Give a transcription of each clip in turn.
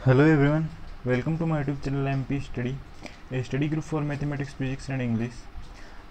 Hello everyone, welcome to my YouTube channel MP study, a study group for mathematics, physics and English.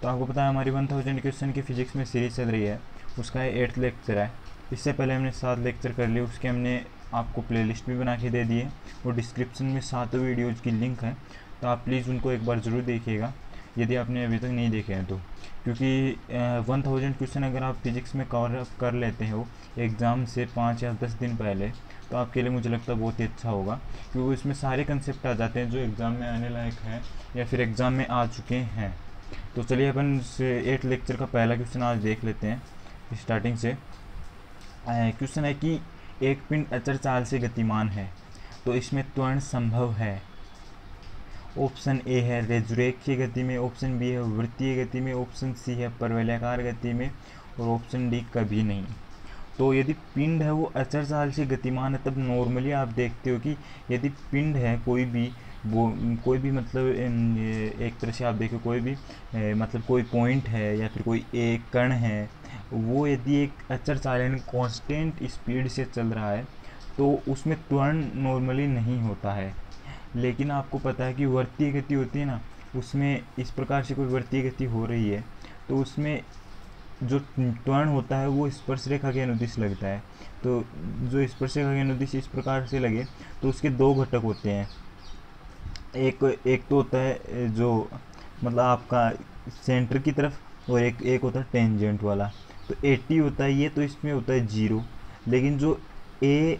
तो आपको पता है हमारी 1000 question की फिजिक्स में सीरीज चल रही है, उसका ये 8th लेक्चर है। इससे पहले हमने 7 लेक्चर कर लिए, उसके हमने आपको प्लेलिस्ट भी बना के दे दी है। वो डिस्क्रिप्शन में 7 वीडियोज़ की लिंक है, तो आप प्लीज़ उनको एक बार ज़रूर देखिएगा यदि आपने अभी तक नहीं देखे हैं तो। क्योंकि 1000 क्वेश्चन अगर आप फिजिक्स में कवर अप कर लेते हो एग्ज़ाम से 5 या 10 दिन पहले, तो आपके लिए मुझे लगता है बहुत ही अच्छा होगा, क्योंकि इसमें सारे कंसेप्ट आ जाते हैं जो एग्ज़ाम में आने लायक हैं या फिर एग्ज़ाम में आ चुके हैं। तो चलिए अपन 8 लेक्चर का पहला क्वेश्चन आज देख लेते हैं स्टार्टिंग से। क्वेश्चन है कि एक पिंड अचर चाल से गतिमान है, तो इसमें त्वरण संभव है। ऑप्शन ए है रेजुरेखीय गति में, ऑप्शन बी है वृत्तीय गति में, ऑप्शन सी है परवलयाकार गति में, और ऑप्शन डी कभी नहीं। तो यदि पिंड है वो अचर चाल से गतिमान है, तब नॉर्मली आप देखते हो कि यदि पिंड है कोई भी, वो कोई भी मतलब एक तरह से आप देखो कोई भी मतलब कोई पॉइंट है या फिर कोई एक कण है, वो यदि एक अचर चाल यानी कांस्टेंट स्पीड से चल रहा है तो उसमें त्वरण नॉर्मली नहीं होता है। लेकिन आपको पता है कि वर्तीय गति होती है ना, उसमें इस प्रकार से कोई वर्तीय गति हो रही है तो उसमें जो त्वरण होता है वो स्पर्श रेखा के अनुदिश लगता है। तो जो स्पर्श रेखा के अनुदिश इस प्रकार से लगे तो उसके दो घटक होते हैं। एक तो होता है जो मतलब आपका सेंटर की तरफ, और एक होता है टेंजेंट वाला। तो 80 होता है ये, तो इसमें होता है 0। लेकिन जो ए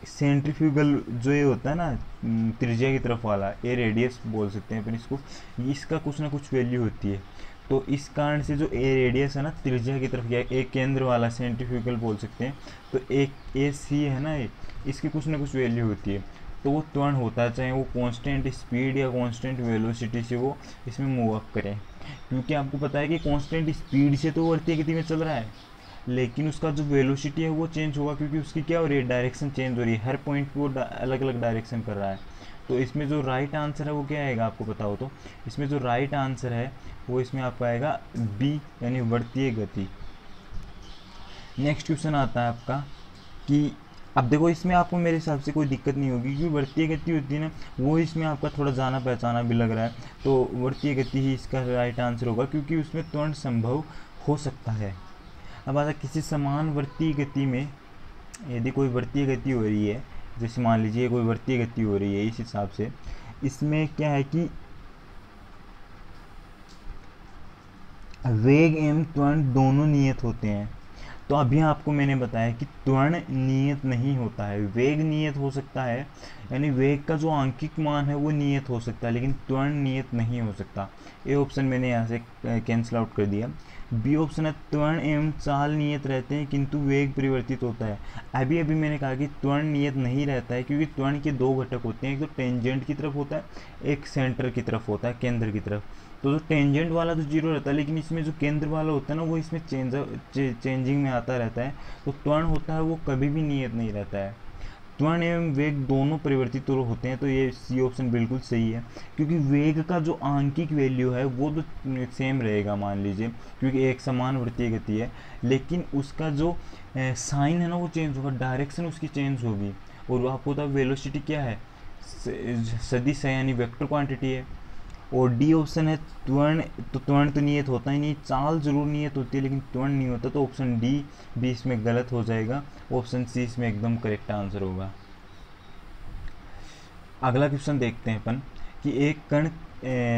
सेंट्रीफ्यूगल जो ये होता है ना त्रिज्या की तरफ वाला, ए रेडियस बोल सकते हैं अपन इसको, इसका कुछ ना कुछ वैल्यू होती है। तो इस कारण से जो ए रेडियस है ना त्रिज्या की तरफ, या एक केंद्र वाला सेंट्रीफ्यूगल बोल सकते हैं, तो एक ए सी है ना, इसकी कुछ ना कुछ वैल्यू होती है। तो वो त्वरण होता है, चाहे वो कांस्टेंट स्पीड या कांस्टेंट वेलोसिटी से वो इसमें मूव अप करें। क्योंकि आपको पता है कि कांस्टेंट स्पीड से तो वर्तीय गति में चल रहा है, लेकिन उसका जो वेलोसिटी है वो चेंज होगा, क्योंकि उसकी क्या हो रही है, डायरेक्शन चेंज हो रही है। हर पॉइंट पे वो अलग अलग डायरेक्शन कर रहा है। तो इसमें जो राइट आंसर है वो क्या आएगा आपको पता हो तो, इसमें जो राइट आंसर है वो इसमें आपका आएगा बी, यानी वर्तीय गति। नेक्स्ट क्वेश्चन आता है आपका कि अब देखो इसमें आपको मेरे हिसाब से कोई दिक्कत नहीं होगी, क्योंकि वर्तीय गति होती है ना, वो इसमें आपका थोड़ा जाना पहचाना भी लग रहा है। तो वर्तीय गति ही इसका राइट आंसर होगा, क्योंकि उसमें त्वरण संभव हो सकता है। अब आता किसी समान वर्तीय गति में यदि कोई वर्तीय गति हो रही है, जैसे मान लीजिए कोई वर्तीय गति हो रही है, इस हिसाब से इसमें क्या है कि वेग एवं त्वरण दोनों नियत होते हैं। तो अभी आपको मैंने बताया कि त्वरण नियत नहीं होता है, वेग नियत हो सकता है, यानी वेग का जो आंकिक मान है वो नियत हो सकता है, लेकिन त्वरण नियत नहीं हो सकता। ये ऑप्शन मैंने यहाँ से कैंसिल आउट कर दिया। बी ऑप्शन है त्वरण एवं चाल नियत रहते हैं किंतु वेग परिवर्तित होता है। अभी अभी मैंने कहा कि त्वरण नियत नहीं रहता है, क्योंकि त्वरण के दो घटक होते हैं, एक तो टेंजेंट की तरफ होता है, एक सेंटर की तरफ होता है, केंद्र की तरफ। तो जो टेंजेंट वाला तो 0 रहता है, लेकिन इसमें जो केंद्र वाला होता है ना वो इसमें चेंजिंग में आता रहता है। तो त्वरण होता है वो कभी भी नियत नहीं रहता है। त्वरण एवं वेग दोनों परिवर्तित होते हैं, तो ये सी ऑप्शन बिल्कुल सही है, क्योंकि वेग का जो आंकिक वैल्यू है वो तो सेम रहेगा मान लीजिए, क्योंकि एक समान वृत्तीय गति है, लेकिन उसका जो साइन है ना वो चेंज होगा, डायरेक्शन उसकी चेंज होगी। और आपको पता वेलोसिटी क्या है, सदिश है, यानी वेक्टर क्वांटिटी है। और डी ऑप्शन है त्वरण, तो त्वरण तो नियत होता ही नहीं, चाल जरूर नियत होती है लेकिन त्वरण नहीं होता, तो ऑप्शन डी भी इसमें गलत हो जाएगा, ऑप्शन सी इसमें एकदम करेक्ट आंसर होगा। अगला क्वेश्चन देखते हैं अपन कि एक कण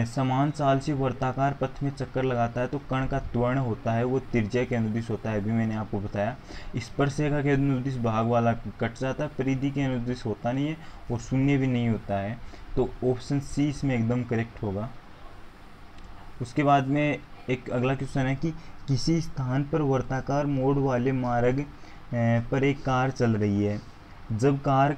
समान चाल से वर्ताकार पथ में चक्कर लगाता है, तो कण का त्वरण होता है वो त्रिज्या के अनुदिश होता है। अभी मैंने आपको बताया स्पर्श रेखा के अनुदिश भाग वाला कट जाता है, परिधि के अनुदिश होता नहीं है, और शून्य भी नहीं होता है, तो ऑप्शन सी इसमें एकदम करेक्ट होगा। उसके बाद में एक अगला क्वेश्चन है कि किसी स्थान पर वर्ताकार मोड़ वाले मार्ग पर एक कार चल रही है, जब कार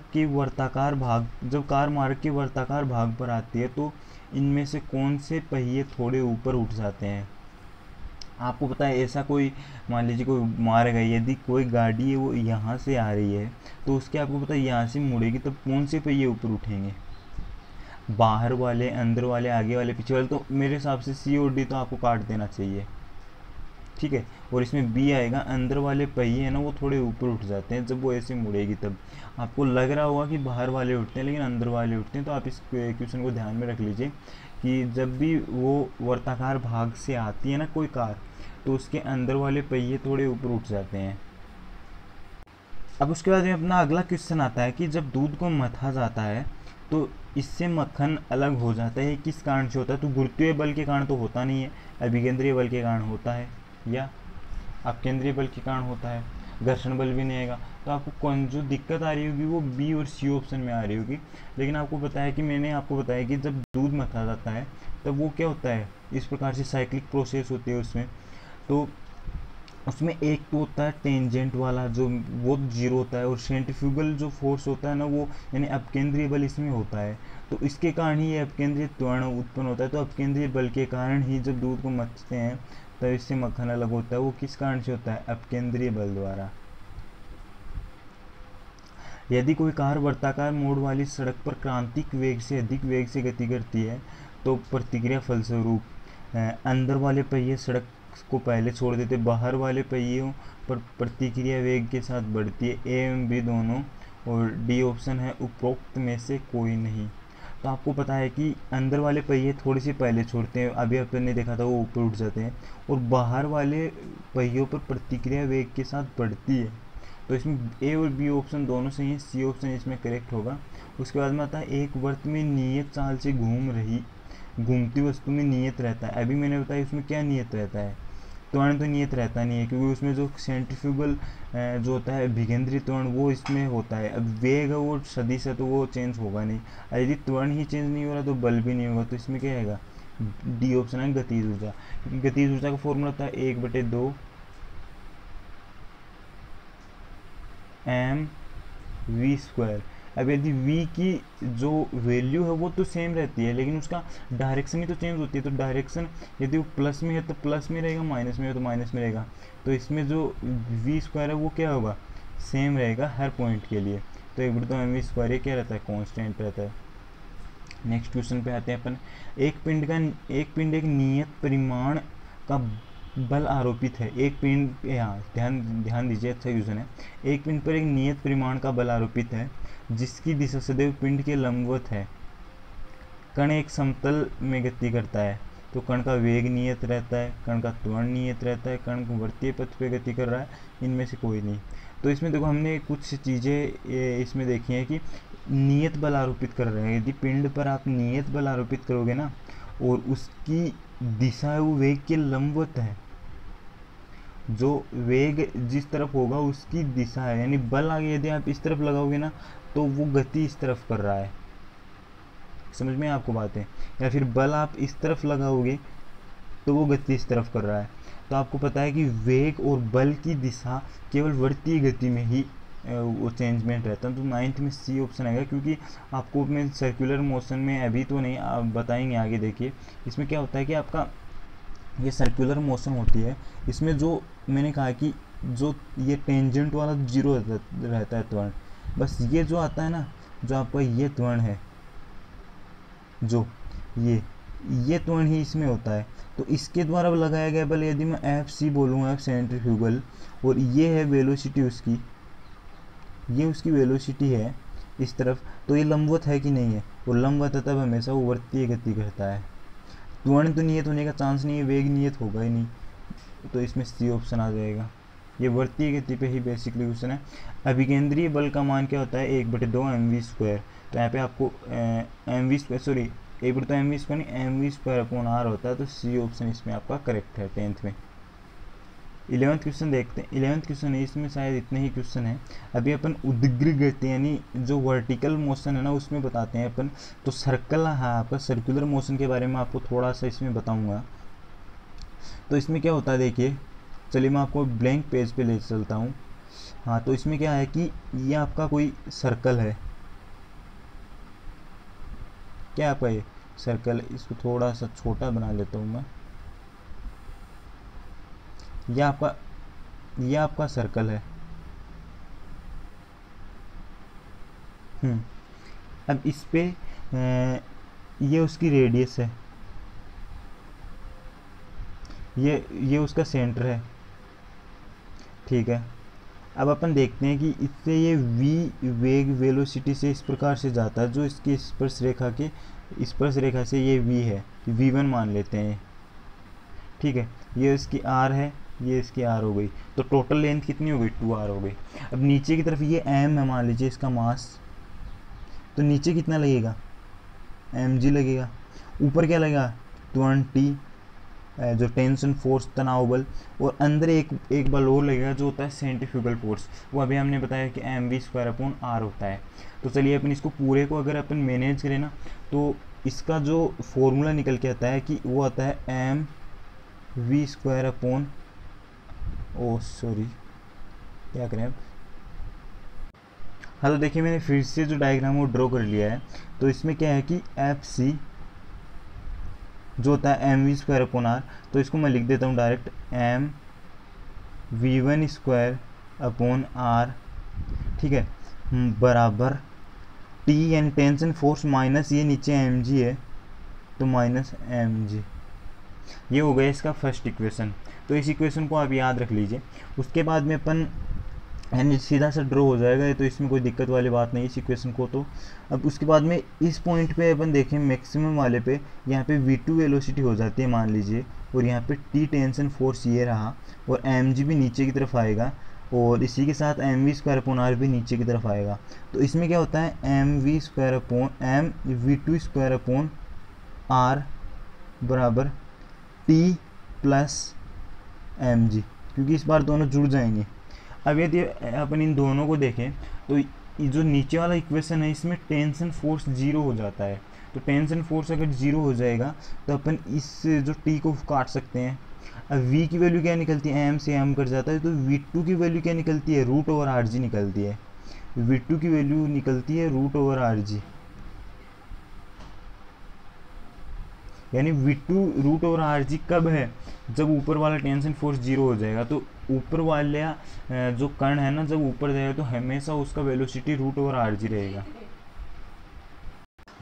मार्ग के वर्ताकार भाग पर आती है तो इनमें से कौन से पहिए थोड़े ऊपर उठ जाते हैं। आपको पता है ऐसा कोई, मान लीजिए कोई मार्ग है, यदि कोई गाड़ी है वो यहाँ से आ रही है तो उसके आपको पता है यहाँ से मुड़ेगी, तब कौन से पहिए ऊपर उठेंगे, बाहर वाले, अंदर वाले, आगे वाले, पीछे वाले। तो मेरे हिसाब से सी और डी तो आपको काट देना चाहिए। ठीक है। और इसमें बी आएगा, अंदर वाले पहिए हैं ना वो थोड़े ऊपर उठ जाते हैं जब वो ऐसे मुड़ेगी तब। आपको लग रहा होगा कि बाहर वाले उठते हैं लेकिन अंदर वाले उठते हैं। तो आप इस क्वेश्चन को ध्यान में रख लीजिए कि जब भी वो वर्ताकार भाग से आती है ना कोई कार, तो उसके अंदर वाले पहिए थोड़े ऊपर उठ जाते हैं। अब उसके बाद में अपना अगला क्वेश्चन आता है कि जब दूध को मथा जाता है तो इससे मक्खन अलग हो जाता है, किस कारण से होता है? तो गुरुत्वीय बल के कारण तो होता नहीं है, अभिकेंद्रीय बल के कारण होता है, या अपकेंद्रीय बल के कारण होता है, घर्षण बल भी नहीं आएगा। तो आपको कौन जो दिक्कत आ रही होगी वो बी और सी ऑप्शन में आ रही होगी। लेकिन आपको बताया कि मैंने आपको बताया कि जब दूध मथा जाता है तब वो क्या होता है, इस प्रकार से साइक्लिक प्रोसेस होती है उसमें। तो उसमें एक तो होता है टेंजेंट वाला जो वो जीरो होता है, और सेंट्रीफ्यूगल जो फोर्स होता है ना वो यानी अपकेंद्रीय बल इसमें होता है। तो इसके कारण ही ये अपकेंद्रीय त्वरण उत्पन्न होता है। तो अपकेंद्रीय बल के कारण ही जब दूध को मथते हैं तब इससे मक्खन अलग होता है। वो किस कारण से होता है? अपकेंद्रीय बल द्वारा। यदि कोई कार वर्ताकार मोड़ वाली सड़क पर क्रांतिक वेग से अधिक वेग से गति करती है तो प्रतिक्रिया फलस्वरूप अंदर वाले पहिए सड़क को पहले छोड़ देते, बाहर वाले पहियों पर प्रतिक्रिया वेग के साथ बढ़ती है। ए एवं बी दोनों, और डी ऑप्शन है उपरोक्त में से कोई नहीं। तो आपको पता है कि अंदर वाले पहिए थोड़ी सी पहले छोड़ते हैं, अभी अपन ने देखा था वो ऊपर उठ जाते हैं, और बाहर वाले पहियों पर प्रतिक्रिया वेग के साथ बढ़ती है। तो इसमें ए और बी ऑप्शन दोनों सही है, सी ऑप्शन इसमें करेक्ट होगा। उसके बाद में आता है एक वर्त में नियत चाल से घूमती वस्तु में नियत रहता है। अभी मैंने बताया उसमें क्या नियत रहता है, त्वरण तो नियत रहता नहीं है, क्योंकि उसमें जो सेंट्रीफ्यूगल जो होता है विकेंद्रीय त्वरण वो इसमें होता है। अब वेग है वो सदिश है तो वो चेंज होगा नहीं, यदि त्वरण ही चेंज नहीं हो रहा तो बल भी नहीं होगा। तो इसमें क्या आएगा? डी ऑप्शन है गतिज ऊर्जा, क्योंकि गतिज ऊर्जा का फॉर्मूला होता है 1/2 mv²। अब यदि v की जो वैल्यू है वो तो सेम रहती है लेकिन उसका डायरेक्शन ही तो चेंज होती है। तो डायरेक्शन यदि वो प्लस में है तो प्लस में रहेगा, माइनस में है तो माइनस में रहेगा। तो इसमें जो v² है वो क्या होगा? सेम रहेगा हर पॉइंट के लिए। तो 1/2 mv² ये क्या रहता है? कांस्टेंट रहता है। नेक्स्ट क्वेश्चन पे आते हैं अपन। एक पिंड एक नियत परिमाण का बल आरोपित है। एक पिंड, यहाँ ध्यान दीजिए, अच्छा क्वेश्चन है। एक पिंड पर एक नियत परिमाण का बल आरोपित है जिसकी दिशा सदैव पिंड के लंबवत है। कण एक समतल में गति करता है तो कण का वेग नियत रहता है, कण का त्वरण नियत रहता है, कण वर्तीय पथ पे गति कर रहा है, इनमें से कोई नहीं। तो इसमें देखो हमने कुछ चीज़ें इसमें देखी हैं कि नियत बल आरोपित कर रहे हैं। यदि पिंड पर आप नियत बल आरोपित करोगे ना और उसकी दिशा है वो वेग के लंबवत है, जो वेग जिस तरफ होगा उसकी दिशा है, यानी बल आगे यदि आप इस तरफ लगाओगे ना तो वो गति इस तरफ कर रहा है। समझ में आपको बातें? या फिर बल आप इस तरफ लगाओगे तो वो गति इस तरफ कर रहा है। तो आपको पता है कि वेग और बल की दिशा केवल वर्तीय गति में ही वो चेंजमेंट रहता है। तो 9th में सी ऑप्शन आएगा, क्योंकि आपको मैं सर्कुलर मोशन में अभी तो नहीं, आप बताएंगे आगे। देखिए इसमें क्या होता है कि आपका ये सर्कुलर मोशन होती है, इसमें जो मैंने कहा कि जो ये टेंजेंट वाला जीरो रहता है त्वरण, बस ये जो आता है ना, जो आपका ये त्वरण है, जो ये त्वरण ही इसमें होता है। तो इसके द्वारा लगाया गया बल, यदि मैं एफ सी बोलूँगा, एफ सेंट्रीफ्यूगल, और ये है वेलोसिटी उसकी, ये उसकी वेलोसिटी है इस तरफ, तो ये लंबवत है कि नहीं है? और लंबवत है तब हमेशा वो वर्तीय गति करता है। त्वरण तो नियत होने का चांस नहीं है, वेग नियत होगा ही नहीं। तो इसमें सी ऑप्शन आ जाएगा। ये वर्तीय गति पे ही बेसिकली क्वेश्चन है। अभिकेंद्रीय बल का मान क्या होता है? 1/2 mv²। तो यहाँ पे आपको mv², सॉरी 1/2 mv² नहीं, mv²/r होता है। तो सी ऑप्शन इसमें आपका करेक्ट है 10th में। 11th क्वेश्चन देखते हैं। 11th क्वेश्चन है, इसमें शायद इतने ही क्वेश्चन है। अभी अपन उद्ग्र गति यानी जो वर्टिकल मोशन है ना उसमें बताते हैं अपन। तो सर्कल, हाँ, आपका सर्कुलर मोशन के बारे में आपको थोड़ा सा इसमें बताऊंगा। तो इसमें क्या होता है देखिए, चलिए मैं आपको ब्लैंक पेज पे ले चलता हूँ। हाँ, तो इसमें क्या है कि ये आपका कोई सर्कल है, क्या आपका ये सर्कल, इसको थोड़ा सा छोटा बना लेता हूँ मैं। ये आपका सर्कल है। अब इस पे ये उसकी रेडियस है, ये उसका सेंटर है। ठीक है, अब अपन देखते हैं कि इससे ये v वेग वेलोसिटी से इस प्रकार से जाता है, जो इसकी स्पर्श रेखा से ये v है, v1 मान लेते हैं, ठीक है। ये इसकी r है, ये इसकी r हो गई, तो टोटल लेंथ कितनी हो गई, 2r हो गई। अब नीचे की तरफ ये m है, मान लीजिए इसका मास, तो नीचे कितना लगेगा, mg लगेगा। ऊपर क्या लगेगा, 20 जो टेंशन फोर्स, तनाव बल, और अंदर एक बल और लगेगा जो होता है सेंट्रीफ्यूगल फोर्स, वो अभी हमने बताया कि mv²/r होता है। तो चलिए अपन इसको पूरे को अगर अपन मैनेज करें ना, तो इसका जो फॉर्मूला निकल के आता है कि वो आता है mv²/ क्या करें अब, हाँ तो देखिए मैंने फिर से जो डायग्राम वो ड्रॉ कर लिया है। तो इसमें क्या है कि fc जो होता है mv²/r, तो इसको मैं लिख देता हूँ डायरेक्ट mv1²/r, ठीक है, बराबर t यानी टेंशन फोर्स माइनस ये नीचे mg है, तो माइनस mg। ये हो गया इसका फर्स्ट इक्वेशन। तो इस इक्वेशन को आप याद रख लीजिए। उसके बाद में अपन यानी सीधा सा ड्रॉ हो जाएगा, तो इसमें कोई दिक्कत वाली बात नहीं इस इक्वेशन को। तो अब उसके बाद में इस पॉइंट पे अपन देखें मैक्सिमम वाले पे, यहाँ पे v2 वेलोसिटी हो जाती है मान लीजिए, और यहाँ पे t टेंशन फोर्स ये रहा, और mg भी नीचे की तरफ आएगा, और इसी के साथ mv²/r भी नीचे की तरफ आएगा। तो इसमें क्या होता है mv2/r बराबर t प्लस mg, क्योंकि इस बार दोनों जुड़ जाएंगे। अब यदि अपन इन दोनों को देखें तो जो नीचे वाला इक्वेशन है इसमें टेंशन फोर्स 0 हो जाता है। तो टेंशन फोर्स अगर 0 हो जाएगा तो अपन इस जो t को काट सकते हैं। अब v की वैल्यू क्या निकलती है, m से m कट जाता है, तो v2 की वैल्यू क्या निकलती है, √/rg निकलती है। v2 की वैल्यू निकलती है √/rg, यानी v2 √/rg कब है, जब ऊपर वाला टेंशन फोर्स 0 हो जाएगा। तो ऊपर वाले जो कण है ना, जब ऊपर जाएगा तो हमेशा उसका वेलोसिटी √/rg रहेगा।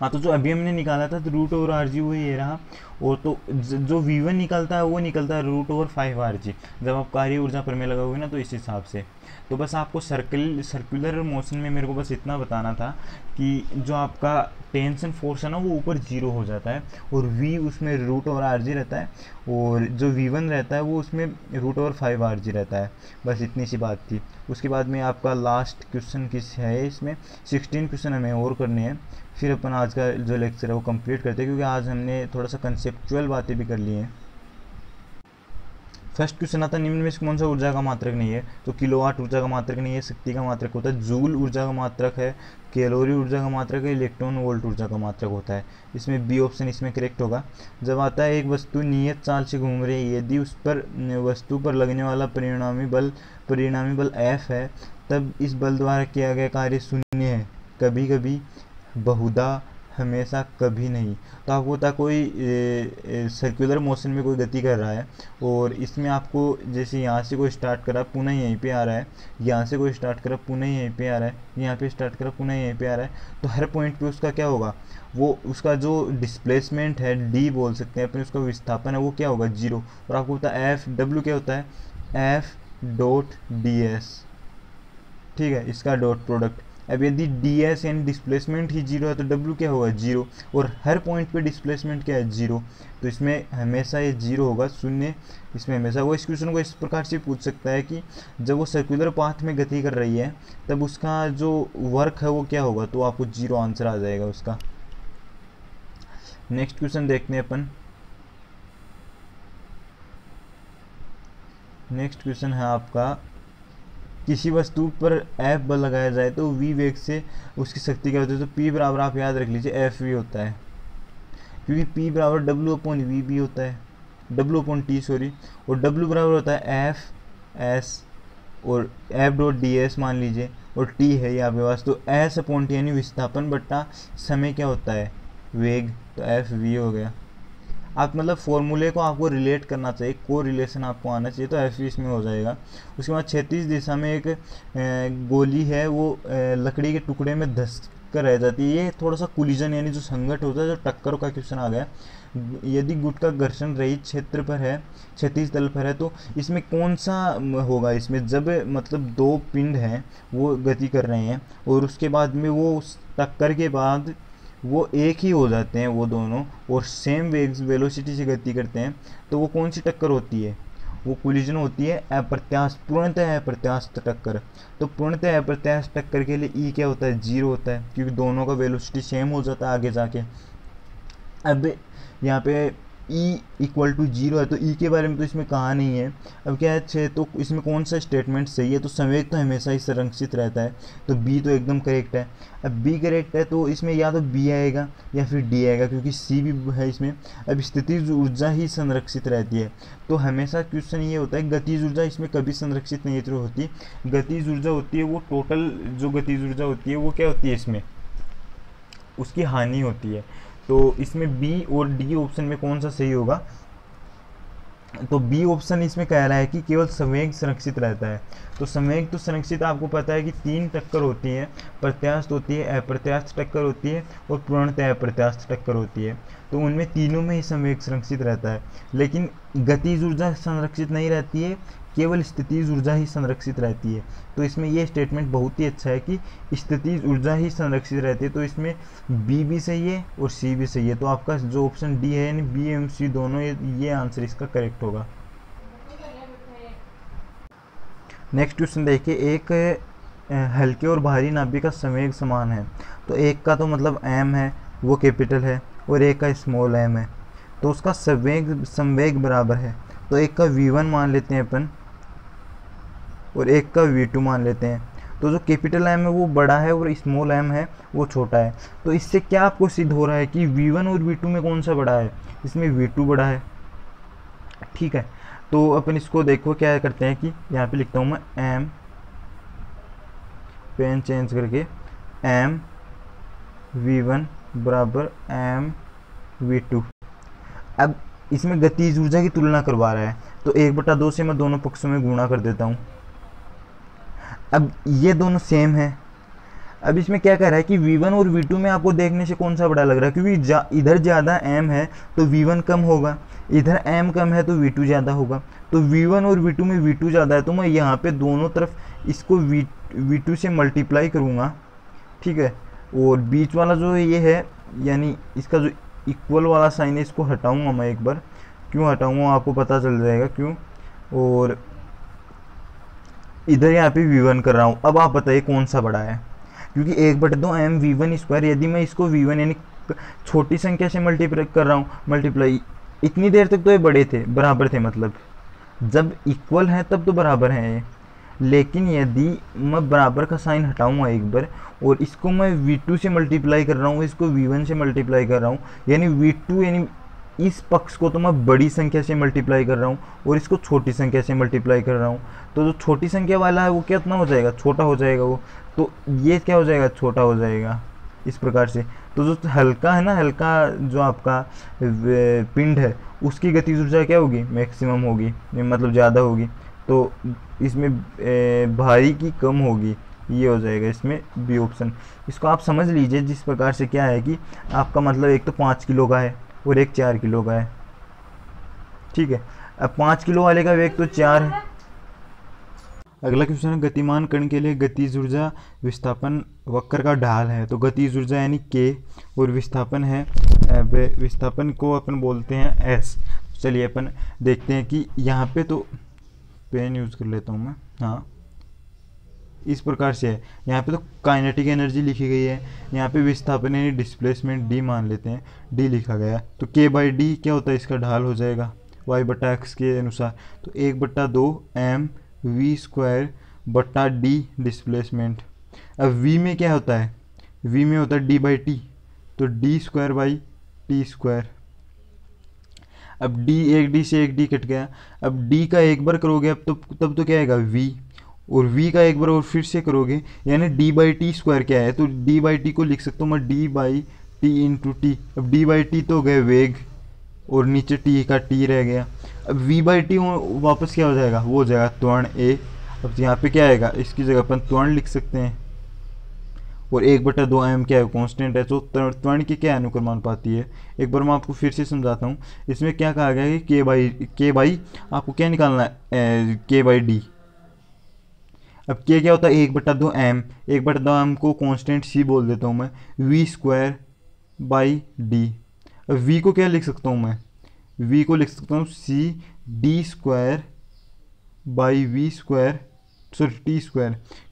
हाँ, तो जो अभी हमने निकाला था तो √/rg वो ये रहा, और तो जो v1 निकलता है वो निकलता है √/5rg, जब आप कार्य ऊर्जा प्रमेय लगाओगे ना, तो इस हिसाब से। तो बस आपको सर्कुलर मोशन में मेरे को बस इतना बताना था कि जो आपका टेंशन फोर्स है ना वो ऊपर 0 हो जाता है, और v उसमें √/rg रहता है, और जो v1 रहता है वो उसमें √/5rg रहता है। बस इतनी सी बात थी। उसके बाद में आपका लास्ट क्वेश्चन किस है, इसमें 16 क्वेश्चन हमें और करने हैं, फिर अपन आज का जो लेक्चर है वो कंप्लीट करते हैं, क्योंकि आज हमने थोड़ा सा कंसेप्चुअल बातें भी कर ली हैं। फर्स्ट क्वेश्चन आता है, निम्न में से कौन सा ऊर्जा का मात्रक नहीं है, तो किलोवाट ऊर्जा का मात्रक नहीं है, शक्ति का मात्रक होता है, जूल ऊर्जा का मात्रक है, कैलोरी ऊर्जा का मात्रक है, इलेक्ट्रॉन वोल्ट ऊर्जा का मात्रक होता है। इसमें बी ऑप्शन इसमें करेक्ट होगा। जब आता है एक वस्तु नियत चाल से घूम रही है, यदि उस पर वस्तु पर लगने वाला परिणामी बल F है, तब इस बल द्वारा किया गया कार्य शून्य है, कभी कभी, बहुधा, हमेशा, कभी नहीं। तो आपको होता कोई सर्कुलर मोशन में कोई गति कर रहा है, और इसमें आपको जैसे यहाँ से कोई स्टार्ट करा पुनः यहीं पे आ रहा है, यहाँ से कोई स्टार्ट करा पुनः यहीं पे आ रहा है, यहाँ पे स्टार्ट करा पुनः यहीं पे आ रहा है, तो हर पॉइंट पे उसका क्या होगा, वो उसका जो डिस्प्लेसमेंट है d बोल सकते हैं अपने, उसका विस्थापन है वो क्या होगा, 0। और आपको पता है w क्या होता है, F.ds, ठीक है, इसका डॉट प्रोडक्ट। अब यदि ds यानी डिस्प्लेसमेंट ही 0 है तो w क्या होगा, 0, और हर पॉइंट पे डिस्प्लेसमेंट क्या है, 0, तो इसमें हमेशा ये 0 होगा, शून्य इसमें हमेशा। वो इस क्वेश्चन को इस प्रकार से पूछ सकता है कि जब वो सर्कुलर पाथ में गति कर रही है तब उसका जो वर्क है वो क्या होगा, तो आपको 0 आंसर आ जाएगा उसका। नेक्स्ट क्वेश्चन देखते हैं अपन। नेक्स्ट क्वेश्चन है आपका, किसी वस्तु पर F बल लगाया जाए तो v वेग से उसकी शक्ति क्या होती है, तो P बराबर आप याद रख लीजिए FV होता है, क्योंकि P बराबर W/V भी होता है, W/T सॉरी, और W बराबर होता है F/S और F.ds मान लीजिए, और T है ये आपके पास, तो S/T यानी विस्थापन बट्टा समय क्या होता है, वेग, तो FV हो गया। आप मतलब फॉर्मूले को आपको रिलेट करना चाहिए, को रिलेशन आपको आना चाहिए, तो FV इसमें हो जाएगा। उसके बाद 36 दिशा में एक गोली है, वो लकड़ी के टुकड़े में टक्कर रह जाती है। ये थोड़ा सा कोलिजन यानी जो संघट होता है, जो टक्कर का क्वेश्चन आ गया। यदि गुट का घर्षण रहित क्षेत्र पर है, क्षैतिज तल पर है, तो इसमें कौन सा होगा? इसमें जब मतलब दो पिंड हैं वो गति कर रहे हैं और उसके बाद में वो उस टक्कर के बाद वो एक ही हो जाते हैं वो दोनों और सेम वेलोसिटी से गति करते हैं, तो वो कौन सी टक्कर होती है? वो कोलिजन होती है अप्रत्यास्थ, पूर्णतः अप्रत्यास्थ टक्कर। तो पूर्णतः अप्रत्यास्थ टक्कर के लिए ई क्या होता है? 0 होता है, क्योंकि दोनों का वेलोसिटी सेम हो जाता है आगे जाके। अब यहाँ पे E इक्वल टू 0 है, तो E के बारे में तो इसमें कहा नहीं है। अब क्या है, तो इसमें कौन सा स्टेटमेंट सही है? तो संवेग तो हमेशा ही संरक्षित रहता है, तो B तो एकदम करेक्ट है। अब B करेक्ट है तो इसमें या तो B आएगा या फिर D आएगा, क्योंकि C भी है इसमें। अब स्थितिज ऊर्जा ही संरक्षित रहती है, तो हमेशा क्वेश्चन ये होता है गतिज ऊर्जा इसमें कभी संरक्षित नहीं होती। गतिज ऊर्जा होती है वो टोटल, जो गतिज ऊर्जा होती है वो क्या होती है, इसमें उसकी हानि होती है। तो इसमें बी और डी ऑप्शन में कौन सा सही होगा? तो बी ऑप्शन इसमें कह रहा है कि केवल संवेग संरक्षित रहता है। तो संवेग तो संरक्षित, आपको पता है कि 3 टक्कर होती है, प्रत्यास्थ होती है, अप्रत्यास्थ टक्कर होती है और पूर्णतः अप्रत्यास्थ टक्कर होती है। तो उनमें तीनों में ही संवेग संरक्षित रहता है, लेकिन गतिज ऊर्जा संरक्षित नहीं रहती है, केवल स्थितिज ऊर्जा ही संरक्षित रहती है। तो इसमें ये स्टेटमेंट बहुत ही अच्छा है कि स्थितिज ऊर्जा ही संरक्षित रहती है। तो इसमें बी भी सही है और सी भी सही है। तो आपका जो ऑप्शन डी है यानी बी एवं सी दोनों, ये आंसर इसका करेक्ट होगा। नेक्स्ट क्वेश्चन देखिए, एक हल्के और भारी नाभिक का संवेग समान है। तो एक का तो मतलब एम है वो कैपिटल है और एक का स्मॉल एम है, तो उसका संवेग बराबर है। तो एक का v1 मान लेते हैं अपन और एक का v2 मान लेते हैं। तो जो कैपिटल एम है वो बड़ा है और स्मॉल एम है वो छोटा है। तो इससे क्या आपको सिद्ध हो रहा है कि v1 और v2 में कौन सा बड़ा है? इसमें v2 बड़ा है, ठीक है। तो अपन इसको देखो क्या करते हैं कि यहाँ पे लिखता हूँ मैं एम, पेन चेंज करके, एम v1 बराबर एम v2। अब इसमें गतिज ऊर्जा की तुलना करवा रहा है, तो 1/2 से मैं दोनों पक्षों में गुणा कर देता हूँ। अब ये दोनों सेम है। अब इसमें क्या कह रहा है कि v1 और v2 में आपको देखने से कौन सा बड़ा लग रहा है? क्योंकि इधर ज़्यादा m है तो v1 कम होगा, इधर m कम है तो v2 ज़्यादा होगा। तो v1 और v2 में v2 ज़्यादा है, तो मैं यहाँ पे दोनों तरफ इसको v2 से मल्टीप्लाई करूँगा, ठीक है। और बीच वाला जो ये है यानी इसका जो इक्वल वाला साइन है इसको हटाऊंगा मैं एक बार। क्यों हटाऊंगा आपको पता चल जाएगा क्यों। और इधर यहाँ पे v1 कर रहा हूँ। अब आप बताइए कौन सा बड़ा है? क्योंकि 1/2 m v1 स्क्वायर, यदि मैं इसको v1 यानी छोटी संख्या से मल्टीप्लाई कर रहा हूँ, मल्टीप्लाई, इतनी देर तक तो ये बड़े थे, बराबर थे, मतलब जब इक्वल है तब तो बराबर हैं ये। लेकिन यदि मैं बराबर का साइन हटाऊंगा एक बार और इसको मैं v2 से मल्टीप्लाई कर रहा हूँ, इसको v1 से मल्टीप्लाई कर रहा हूँ, यानी v2 यानी इस पक्ष को तो मैं बड़ी संख्या से मल्टीप्लाई कर रहा हूँ और इसको छोटी संख्या से मल्टीप्लाई कर रहा हूँ। तो जो छोटी संख्या वाला है वो कितना हो जाएगा? छोटा हो जाएगा वो। तो ये क्या हो जाएगा? छोटा हो जाएगा इस प्रकार से। तो जो हल्का है ना, हल्का जो आपका पिंड है उसकी गतिज ऊर्जा क्या होगी? मैक्सिमम होगी, मतलब ज़्यादा होगी। तो इसमें भारी की कम होगी, ये हो जाएगा इसमें बी ऑप्शन। इसको आप समझ लीजिए जिस प्रकार से क्या है कि आपका मतलब एक तो 5 किलो का है और एक 4 किलो का है, ठीक है। अब 5 किलो वाले का वेग तो 4 है। अगला क्वेश्चन है, गतिमान कण के लिए गतिज ऊर्जा विस्थापन वक्र का ढाल है। तो गतिज ऊर्जा यानी k और विस्थापन है, विस्थापन को अपन बोलते हैं s। चलिए अपन देखते हैं कि यहाँ पे, तो पेन यूज़ कर लेता हूँ मैं, हाँ इस प्रकार से है। यहाँ पे तो काइनेटिक एनर्जी लिखी गई है, यहाँ पे विस्थापन यानी डिस्प्लेसमेंट d मान लेते हैं, d लिखा गया है। तो k/d क्या होता है? इसका ढाल हो जाएगा y/x के अनुसार। तो 1/2 m v² बट्टा d डिस्प्लेसमेंट। अब v में क्या होता है? v में होता है d/t, तो d²/t²। अब d, एक d से एक d कट गया। अब d का एक बार करोगे अब तो तब तो क्या आएगा? v, और v का एक बार और फिर से करोगे यानी d/t² क्या है? तो d/t को लिख सकता हूँ मैं d/t इंटू t। अब d/t तो हो गए वेग और नीचे t का t रह गया। अब v/t वापस क्या हो जाएगा? वो हो जाएगा त्वरण a। अब यहाँ पे क्या आएगा? इसकी जगह अपन त्वरण लिख सकते हैं और 1/2m क्या है, कांस्टेंट है, तो त्वरण की क्या अनुक्रमानुपाती है। एक बार मैं आपको फिर से समझाता हूँ। इसमें क्या कहा गया है कि के बाई आपको क्या निकालना है, k/d। अब k क्या होता है, 1/2m, 1/2m को कांस्टेंट c बोल देता हूँ मैं, v²/d। अब v को क्या लिख सकता हूँ मैं, v को लिख सकता हूँ t²/v²,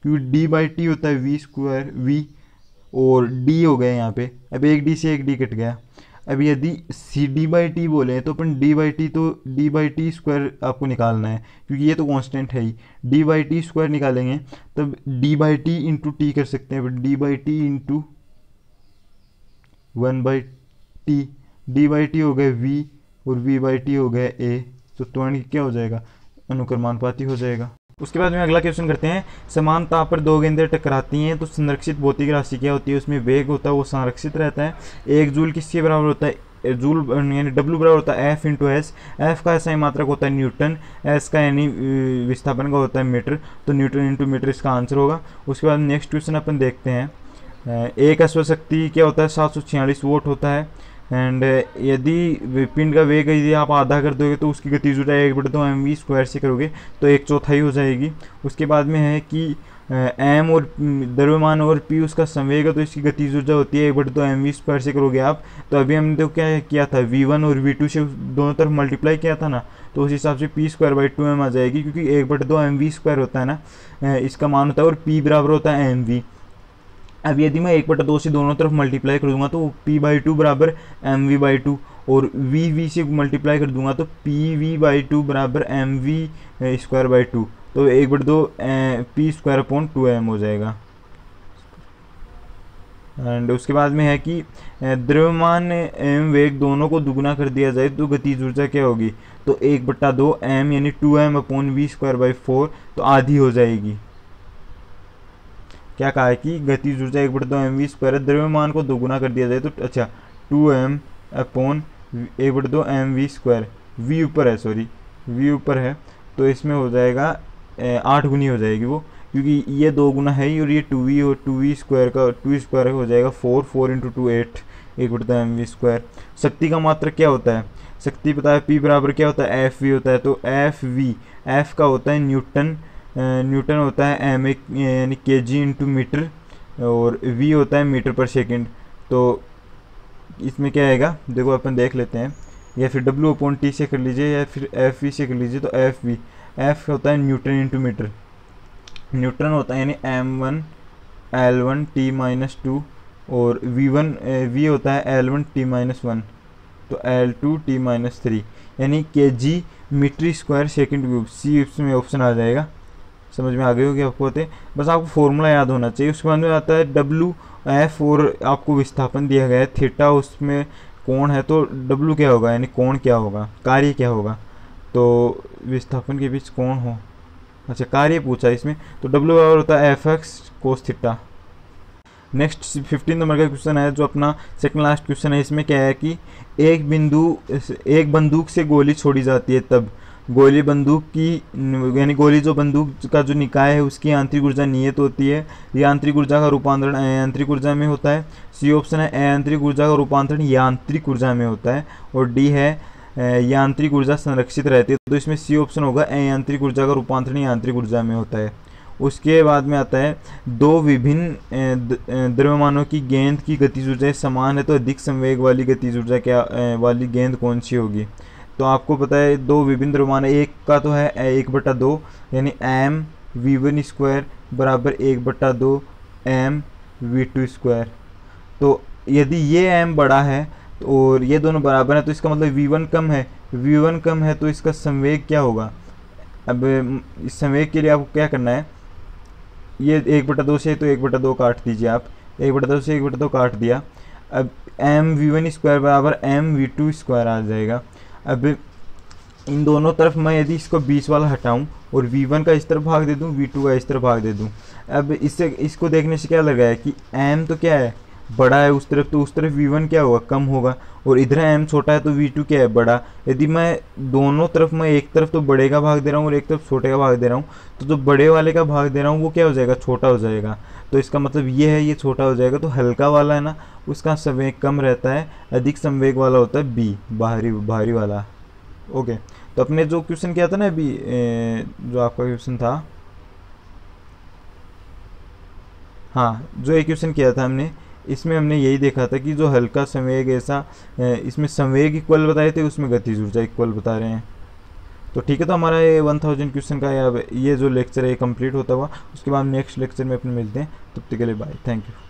क्योंकि d/t होता है v² और d हो गया यहाँ पे। अब एक d से एक d कट गया। अब यदि सी d/t बोले तो अपन d/t² आपको निकालना है, क्योंकि ये तो कांस्टेंट है ही। d/t² निकालेंगे तब d/t इंटू टी कर सकते हैं, d/t इंटू 1/t, d/t हो गया v और v/t हो गया a, तो त्वरण क्या हो जाएगा, अनुक्रमानुपाती हो जाएगा। उसके बाद में अगला क्वेश्चन करते हैं। समान ताप पर दो गेंदें टकराती हैं तो संरक्षित भौतिक राशि क्या होती है, उसमें वेग होता है वो संरक्षित रहता है। 1 जूल किसके बराबर होता है, जूल यानी W बराबर होता है F इंटू एस। एफ का SI मात्रक होता है न्यूटन, एस का यानी विस्थापन का होता है मीटर, तो न्यूटन इंटू मीटर इसका आंसर होगा। उसके बाद नेक्स्ट क्वेश्चन अपन देखते हैं। एक अश्वशक्ति क्या होता है, 746 वोट होता है। एंड यदि पिंड का वेग यदि आप आधा कर दोगे तो उसकी गतिज ऊर्जा 1/2mv² से करोगे तो 1/4 हो जाएगी। उसके बाद में है कि m और द्रव्यमान और p उसका संवेग है, तो इसकी गतिज ऊर्जा होती है 1/2mv² से करोगे आप। तो अभी हमने तो क्या किया था, v1 और v2 से दोनों तरफ मल्टीप्लाई किया था ना, तो उस हिसाब से p²/2m आ जाएगी, क्योंकि 1/2mv² होता है ना, इसका मान होता है, और p बराबर होता है mv। अब यदि मैं 1/2 से दोनों तरफ मल्टीप्लाई कर दूंगा तो p/2 बराबर mv/2, और v से मल्टीप्लाई कर दूंगा तो pv/2 बराबर mv²/2, तो 1/2 p²/2m हो जाएगा। एंड उसके बाद में है कि द्रव्यमान एवं वेग दोनों को दुगना कर दिया जाए तो गतिज ऊर्जा क्या होगी, तो 1/2m यानी 2m/v²/4, तो आधी हो जाएगी। क्या कहा है कि गतिज ऊर्जा 1/2mv², द्रव्यमान को दोगुना कर दिया जाए तो अच्छा 2m/1/2mv², v ऊपर है, सॉरी v ऊपर है, तो इसमें हो जाएगा 8 गुनी हो जाएगी वो, क्योंकि ये 2 गुना है ही, और ये 2v और 2v² हो जाएगा 4 इंटू 2 8, 1/2mv²। शक्ति का मात्रक क्या होता है, शक्ति पता है p बराबर क्या होता है, fv होता है, तो f का होता है न्यूटन होता है m यानी kg इंटू मीटर, और v होता है मीटर पर सेकंड। तो इसमें क्या आएगा, देखो अपन देख लेते हैं, या फिर W/T से कर लीजिए या फिर FV से कर लीजिए। तो f होता है न्यूटन इंटू मीटर, न्यूटन होता है यानी m1 L1T-2, और v होता है L1T-1, तो L2T-3 यानी kg मीटर² सेकंड क्यूब। सी इसमें ऑप्शन आ जाएगा। समझ में आ गई होगी आपको, होते बस आपको फॉर्मूला याद होना चाहिए। उसके बाद में आता है WF, और आपको विस्थापन दिया गया है थीटा, उसमें कोण है, तो W क्या होगा, यानी कोण क्या होगा, कार्य क्या होगा, तो विस्थापन के बीच कोण हो, अच्छा कार्य पूछा इसमें, तो W बराबर होता है FX cos theta. Next 15 number का क्वेश्चन है जो अपना सेकंड लास्ट क्वेश्चन है। इसमें क्या है कि एक बंदूक से गोली छोड़ी जाती है तब गोली बंदूक की यानी गोली जो बंदूक का जो निकाय है उसकी आंतरिक ऊर्जा नियत होती है। यांत्रिक ऊर्जा का रूपांतरण अयांत्रिक ऊर्जा में होता है। सी ऑप्शन है अयांत्रिक ऊर्जा का रूपांतरण यांत्रिक ऊर्जा में होता है, और डी है यांत्रिक ऊर्जा संरक्षित रहती है। तो इसमें सी ऑप्शन होगा अयांत्रिक ऊर्जा का रूपांतरण यांत्रिक ऊर्जा में होता है। उसके बाद में आता है दो विभिन्न द्रव्यमानों की गेंद की गतिज ऊर्जा समान है तो अधिक संवेग वाली गतिज ऊर्जा क्या वाली गेंद कौन सी होगी। तो आपको पता है दो विभिन्न द्रव्यमान, एक का तो है 1/2 यानी m v1² बराबर 1/2 m v2²। तो यदि ये m बड़ा है और ये दोनों बराबर है तो इसका मतलब v1 कम है, v1 कम है तो इसका संवेग क्या होगा। अब इस संवेग के लिए आपको क्या करना है, ये 1/2 से तो 1/2 काट दीजिए आप, 1/2 से 1/2 काट दिया। अब m v1² बराबर m v2² आ जाएगा। अब इन दोनों तरफ मैं यदि इसको बीच वाला हटाऊं और v1 का इस तरफ भाग दे दूं, v2 का इस तरफ भाग दे दूं, अब इससे इसको देखने से क्या लग रहा है कि m तो क्या है बड़ा है उस तरफ, तो उस तरफ v1 क्या होगा, कम होगा, और इधर m छोटा है तो v2 क्या है, बड़ा। यदि मैं दोनों तरफ, मैं एक तरफ तो बड़े का भाग दे रहा हूँ और एक तरफ छोटे का भाग दे रहा हूँ, तो जो बड़े वाले का भाग दे रहा हूँ वो क्या हो जाएगा, छोटा हो जाएगा। तो इसका मतलब ये है, ये छोटा हो जाएगा। तो हल्का वाला है ना, उसका संवेग कम रहता है, अधिक संवेग वाला होता है बी, बाहरी भारी वाला। ओके, तो अपने जो क्वेश्चन किया था ना अभी, जो आपका क्वेश्चन था, हाँ जो एक क्वेश्चन किया था हमने, इसमें हमने यही देखा था कि जो हल्का संवेग ऐसा, इसमें संवेग इक्वल बताए थे, उसमें गतिज ऊर्जा इक्वल बता रहे हैं। तो ठीक है, तो हमारा ये 1000 क्वेश्चन का ये जो लेक्चर है ये कंप्लीट होता हुआ, उसके बाद नेक्स्ट लेक्चर में अपन मिलते हैं। तब तक के लिए बाय, थैंक यू।